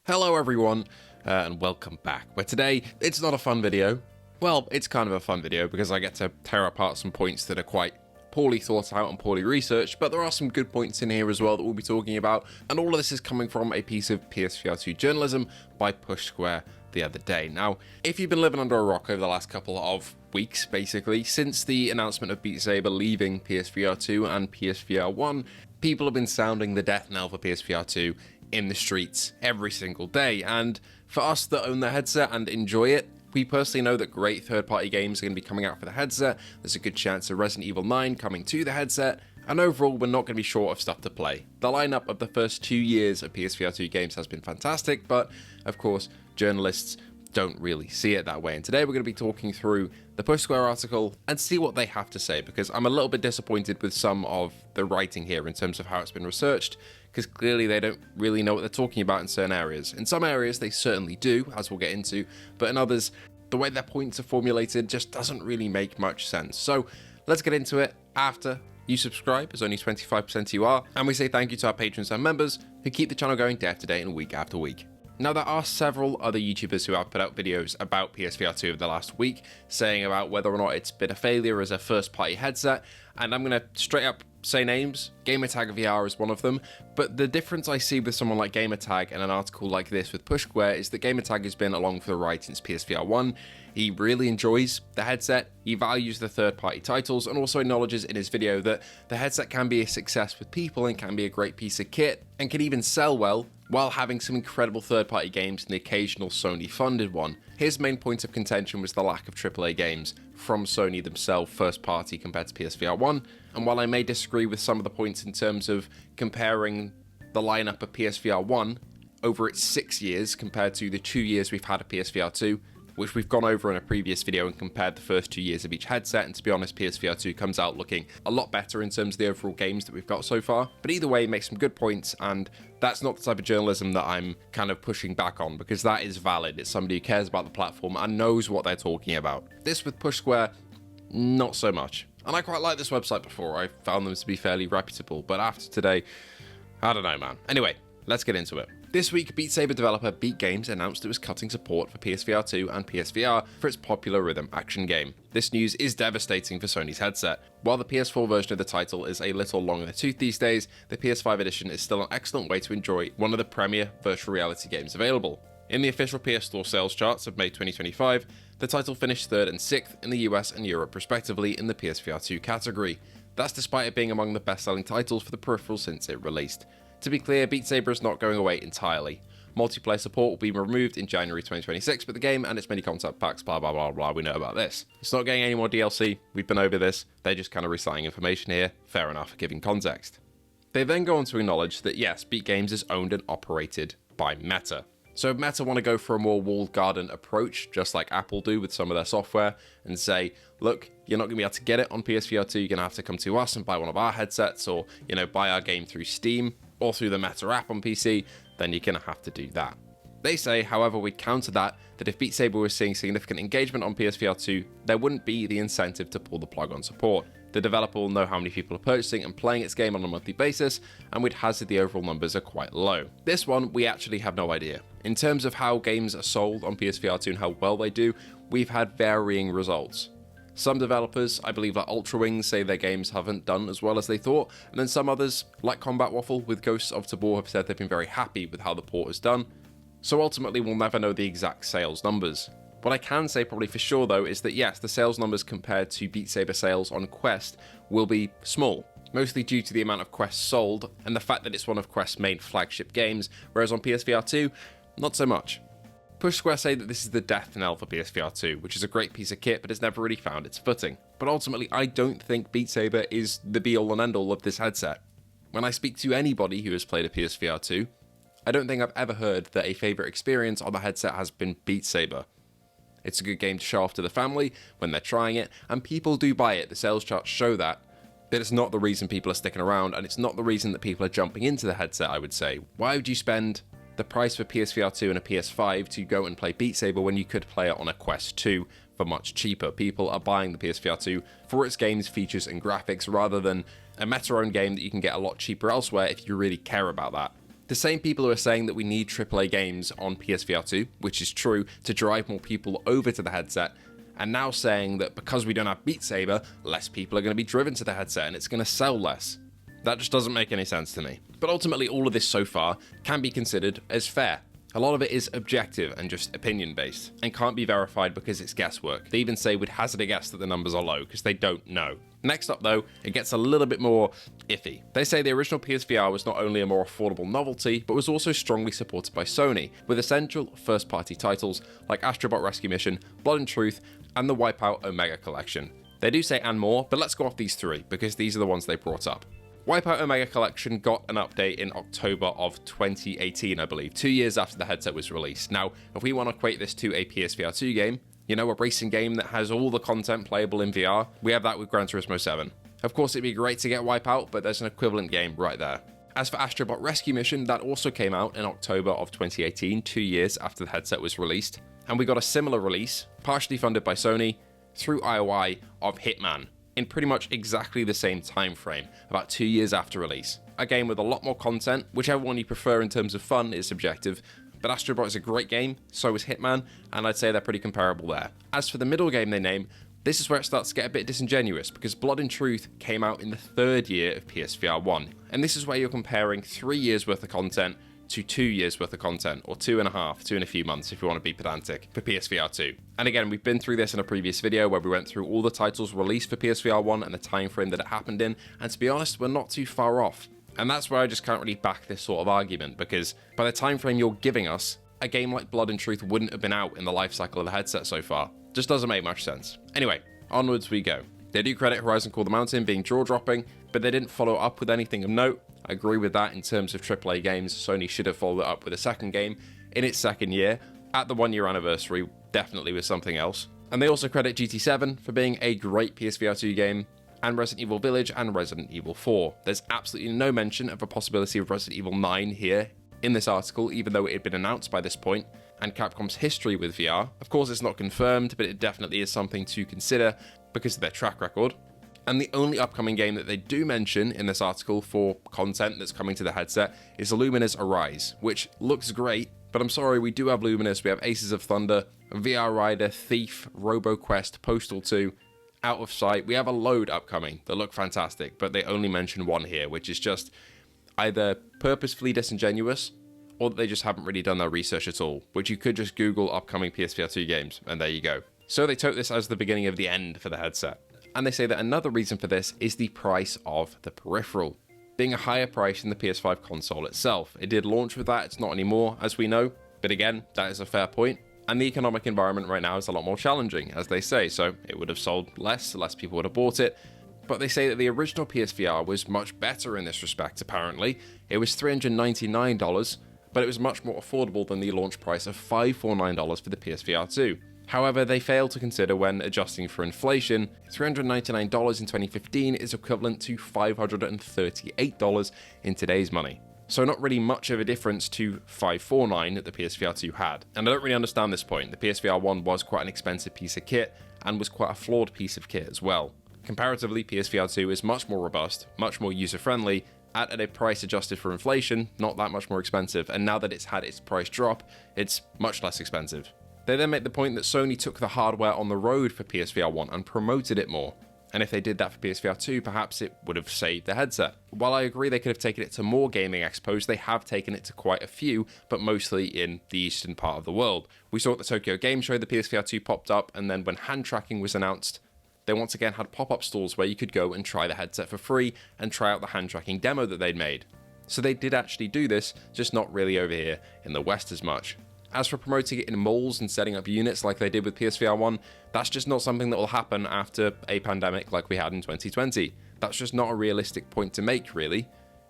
Hello everyone, and welcome back, where today, it's not a fun video. Well, it's kind of a fun video because I get to tear apart some points that are quite poorly thought out and poorly researched, but there are some good points in here as well that we'll be talking about, and all of this is coming from a piece of PSVR2 journalism by Push Square the other day. Now, if you've been living under a rock over the last couple of weeks, basically, since the announcement of Beat Saber leaving PSVR2 and PSVR1, people have been sounding the death knell for PSVR2 in the streets every single day, and for us that own the headset and enjoy it, we personally know that great third-party games are going to be coming out for the headset. There's a good chance of Resident Evil 9 coming to the headset, and overall we're not going to be short of stuff to play. The lineup of the first 2 years of PSVR2 games has been fantastic, but of course journalists don't really see it that way, and today we're going to be talking through the Push Square article and see what they have to say, because I'm a little bit disappointed with some of the writing here in terms of how it's been researched, because clearly they don't really know what they're talking about in certain areas. In some areas they certainly do, as we'll get into, but in others, the way their points are formulated just doesn't really make much sense. So let's get into it after you subscribe, as only 25% of you are, and we say thank you to our patrons and members who keep the channel going day after day and week after week. Now, there are several other YouTubers who have put out videos about PSVR2 over the last week, saying about whether or not it's been a failure as a first-party headset, and I'm going to straight up say names. Gamertag VR is one of them, but the difference I see with someone like Gamertag and an article like this with Push Square is that Gamertag has been along for the ride since PSVR 1. He really enjoys the headset, he values the third-party titles, and also acknowledges in his video that the headset can be a success with people and can be a great piece of kit, and can even sell well, while having some incredible third-party games and the occasional Sony-funded one. His main point of contention was the lack of AAA games from Sony themselves first-party compared to PSVR 1, and while I may disagree with some of the points in terms of comparing the lineup of PSVR 1 over its 6 years compared to the 2 years we've had of PSVR 2, which we've gone over in a previous video and compared the first 2 years of each headset, and to be honest, PSVR 2 comes out looking a lot better in terms of the overall games that we've got so far. But either way, it makes some good points, and that's not the type of journalism that I'm kind of pushing back on, because that is valid. It's somebody who cares about the platform and knows what they're talking about. This with Push Square, not so much. And I quite liked this website before. I found them to be fairly reputable, but after today, I don't know, man. Anyway, let's get into it. This week, Beat Saber developer Beat Games announced it was cutting support for PSVR 2 and PSVR for its popular rhythm action game. This news is devastating for Sony's headset. While the PS4 version of the title is a little long in the tooth these days, the PS5 edition is still an excellent way to enjoy one of the premier virtual reality games available. In the official PS Store sales charts of May 2025, the title finished 3rd and 6th in the US and Europe respectively in the PSVR 2 category. That's despite it being among the best-selling titles for the peripheral since it released. To be clear, Beat Saber is not going away entirely. Multiplayer support will be removed in January 2026, but the game and its many concept packs, blah blah blah blah, we know about this. It's not getting any more DLC, we've been over this, they're just kind of reciting information here, fair enough, giving context. They then go on to acknowledge that yes, Beat Games is owned and operated by Meta. So if Meta want to go for a more walled garden approach, just like Apple do with some of their software, and say, look, you're not going to be able to get it on PSVR 2, you're going to have to come to us and buy one of our headsets, or, buy our game through Steam, or through the Meta app on PC, then you're going to have to do that. They say, however, we counter that if Beat Saber was seeing significant engagement on PSVR 2, there wouldn't be the incentive to pull the plug on support. The developer will know how many people are purchasing and playing its game on a monthly basis, and we'd hazard the overall numbers are quite low. This one, we actually have no idea. In terms of how games are sold on PSVR 2 and how well they do, we've had varying results. Some developers, I believe like Ultra Wings, say their games haven't done as well as they thought, and then some others, like Combat Waffle with Ghosts of Tabor, have said they've been very happy with how the port is done. So ultimately we'll never know the exact sales numbers. What I can say probably for sure though is that yes, the sales numbers compared to Beat Saber sales on Quest will be small, mostly due to the amount of Quests sold and the fact that it's one of Quest's main flagship games, whereas on PSVR 2, not so much. Push Square say that this is the death knell for PSVR 2, which is a great piece of kit but has never really found its footing. But ultimately, I don't think Beat Saber is the be-all and end-all of this headset. When I speak to anybody who has played a PSVR 2, I don't think I've ever heard that a favourite experience on the headset has been Beat Saber. It's a good game to show off to the family when they're trying it, and people do buy it, the sales charts show that. But it's not the reason people are sticking around, and it's not the reason that people are jumping into the headset, I would say. Why would you spend the price for PSVR 2 and a PS5 to go and play Beat Saber when you could play it on a Quest 2 for much cheaper? People are buying the PSVR 2 for its games, features, and graphics rather than a Meta-owned game that you can get a lot cheaper elsewhere if you really care about that. The same people who are saying that we need AAA games on PSVR 2, which is true, to drive more people over to the headset, and now saying that because we don't have Beat Saber, less people are going to be driven to the headset and it's going to sell less. That just doesn't make any sense to me. But ultimately, all of this so far can be considered as fair. A lot of it is objective and just opinion-based, and can't be verified because it's guesswork. They even say we'd hazard a guess that the numbers are low, because they don't know. Next up though, it gets a little bit more iffy. They say the original PSVR was not only a more affordable novelty, but was also strongly supported by Sony, with essential first-party titles like Astro Bot Rescue Mission, Blood and Truth, and the Wipeout Omega Collection. They do say and more, but let's go off these three, because these are the ones they brought up. Wipeout Omega Collection got an update in October of 2018, I believe, 2 years after the headset was released. Now, if we want to equate this to a PSVR 2 game, you know, a racing game that has all the content playable in VR, we have that with Gran Turismo 7. Of course, it'd be great to get Wipeout, but there's an equivalent game right there. As for Astro Bot Rescue Mission, that also came out in October of 2018, 2 years after the headset was released, and we got a similar release, partially funded by Sony, through IOI, of Hitman, in pretty much exactly the same time frame, about 2 years after release. A game with a lot more content, whichever one you prefer in terms of fun is subjective, but Astro Bot is a great game, so is Hitman, and I'd say they're pretty comparable there. As for the middle game they name, this is where it starts to get a bit disingenuous, because Blood and Truth came out in the third year of PSVR 1, and this is where you're comparing 3 years worth of content to 2 years worth of content, or 2.5, 2 and a few months if you want to be pedantic, for PSVR 2. And again, we've been through this in a previous video where we went through all the titles released for PSVR 1 and the time frame that it happened in, and to be honest, we're not too far off. And that's where I just can't really back this sort of argument, because by the time frame you're giving us, a game like Blood and Truth wouldn't have been out in the life cycle of the headset so far. Just doesn't make much sense. Anyway, onwards we go. They do credit Horizon Call the Mountain being jaw-dropping, but they didn't follow up with anything of note. I agree with that in terms of AAA games. Sony should have followed it up with a second game in its second year, at the 1 year anniversary, definitely with something else. And they also credit GT7 for being a great PSVR 2 game, and Resident Evil Village and Resident Evil 4. There's absolutely no mention of a possibility of Resident Evil 9 here in this article, even though it had been announced by this point, and Capcom's history with VR. Of course, it's not confirmed, but it definitely is something to consider because of their track record. And the only upcoming game that they do mention in this article for content that's coming to the headset is Luminous Arise, which looks great, but I'm sorry, we do have Luminous, we have Aces of Thunder, VR Rider, Thief, RoboQuest, Postal 2, Out of Sight. We have a load upcoming that look fantastic, but they only mention one here, which is just either purposefully disingenuous or that they just haven't really done their research at all, which you could just Google upcoming PSVR 2 games, and there you go. So they took this as the beginning of the end for the headset. And they say that another reason for this is the price of the peripheral, being a higher price than the PS5 console itself. It did launch with that, it's not anymore, as we know, but again, that is a fair point. And the economic environment right now is a lot more challenging, as they say, so it would have sold less people would have bought it. But they say that the original PSVR was much better in this respect, apparently. It was $399, but it was much more affordable than the launch price of $549 for the PSVR 2. However, they fail to consider when adjusting for inflation, $399 in 2015 is equivalent to $538 in today's money. So not really much of a difference to $549 that the PSVR 2 had. And I don't really understand this point. The PSVR 1 was quite an expensive piece of kit and was quite a flawed piece of kit as well. Comparatively, PSVR 2 is much more robust, much more user-friendly, at a price adjusted for inflation, not that much more expensive, and now that it's had its price drop, it's much less expensive. They then make the point that Sony took the hardware on the road for PSVR 1 and promoted it more. And if they did that for PSVR 2, perhaps it would have saved the headset. While I agree they could have taken it to more gaming expos, they have taken it to quite a few, but mostly in the eastern part of the world. We saw at the Tokyo Game Show the PSVR 2 popped up, and then when hand tracking was announced, they once again had pop-up stalls where you could go and try the headset for free and try out the hand tracking demo that they'd made. So they did actually do this, just not really over here in the West as much. As for promoting it in malls and setting up units like they did with PSVR 1, that's just not something that will happen after a pandemic like we had in 2020. That's just not a realistic point to make, really.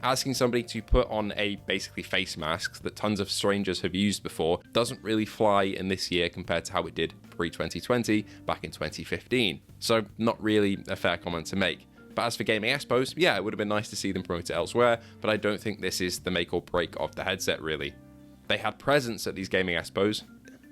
Asking somebody to put on a basically face mask that tons of strangers have used before doesn't really fly in this year compared to how it did pre-2020 back in 2015. So not really a fair comment to make. But as for gaming expos, yeah, it would have been nice to see them promote it elsewhere, but I don't think this is the make or break of the headset, really. They had presence at these gaming expos.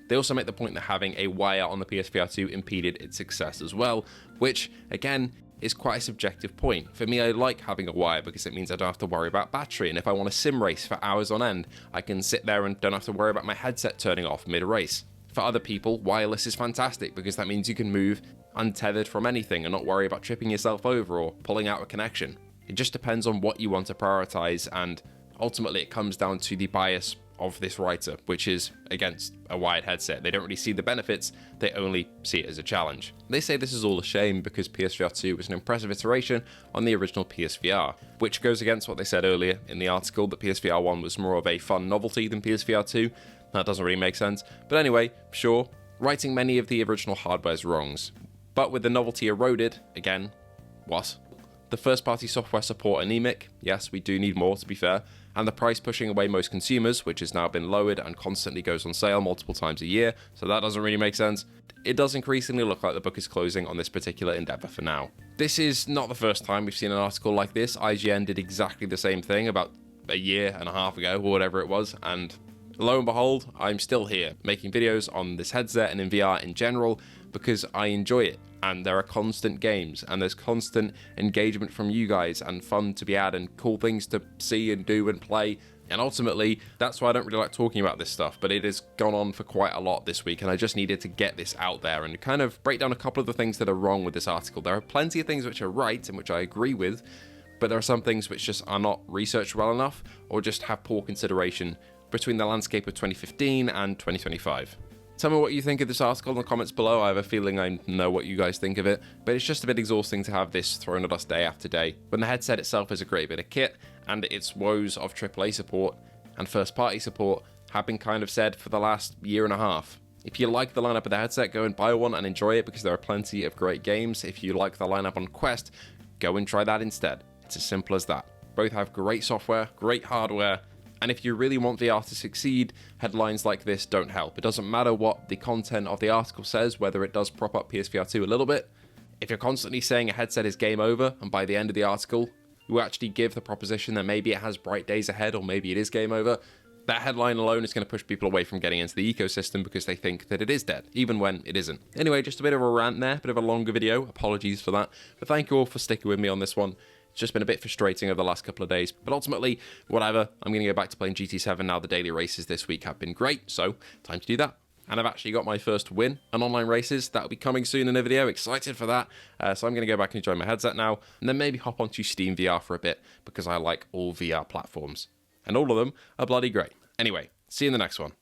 They also make the point that having a wire on the PSVR 2 impeded its success as well, which, again, is quite a subjective point. For me, I like having a wire because it means I don't have to worry about battery, and if I want to sim race for hours on end, I can sit there and don't have to worry about my headset turning off mid-race. For other people, wireless is fantastic because that means you can move untethered from anything and not worry about tripping yourself over or pulling out a connection. It just depends on what you want to prioritize, and ultimately it comes down to the bias of this writer, which is against a wired headset. They don't really see the benefits, they only see it as a challenge. They say this is all a shame because PSVR 2 was an impressive iteration on the original PSVR, which goes against what they said earlier in the article that PSVR 1 was more of a fun novelty than PSVR 2. That doesn't really make sense. But anyway, sure, righting many of the original hardware's wrongs. But with the novelty eroded, again, what? The first-party software support anemic, yes, we do need more to be fair, and the price pushing away most consumers, which has now been lowered and constantly goes on sale multiple times a year, so that doesn't really make sense. It does increasingly look like the book is closing on this particular endeavor for now. This is not the first time we've seen an article like this. IGN did exactly the same thing about a year and a half ago, or whatever it was, and lo and behold, I'm still here, making videos on this headset and in VR in general, because I enjoy it. And there are constant games, and there's constant engagement from you guys, and fun to be had, and cool things to see and do and play. And ultimately, that's why I don't really like talking about this stuff, but it has gone on for quite a lot this week, and I just needed to get this out there and kind of break down a couple of the things that are wrong with this article. There are plenty of things which are right and which I agree with, but there are some things which just are not researched well enough, or just have poor consideration between the landscape of 2015 and 2025. Tell me what you think of this article in the comments below. I have a feeling I know what you guys think of it, but it's just a bit exhausting to have this thrown at us day after day, when the headset itself is a great bit of kit, and its woes of AAA support and first-party support have been kind of said for the last year and a half. If you like the lineup of the headset, go and buy one and enjoy it because there are plenty of great games. If you like the lineup on Quest, go and try that instead. It's as simple as that. Both have great software, great hardware, and if you really want VR to succeed, headlines like this don't help. It doesn't matter what the content of the article says, whether it does prop up PSVR 2 a little bit. If you're constantly saying a headset is game over, and by the end of the article, you actually give the proposition that maybe it has bright days ahead, or maybe it is game over, that headline alone is going to push people away from getting into the ecosystem because they think that it is dead, even when it isn't. Anyway, just a bit of a rant there, bit of a longer video. Apologies for that. But thank you all for sticking with me on this one. It's just been a bit frustrating over the last couple of days, but ultimately, whatever, I'm going to go back to playing GT7 now. The daily races this week have been great, so time to do that. And I've actually got my first win on online races. That'll be coming soon in a video. Excited for that. So I'm going to go back and enjoy my headset now, and then maybe hop onto Steam VR for a bit, because I like all VR platforms. And all of them are bloody great. Anyway, see you in the next one.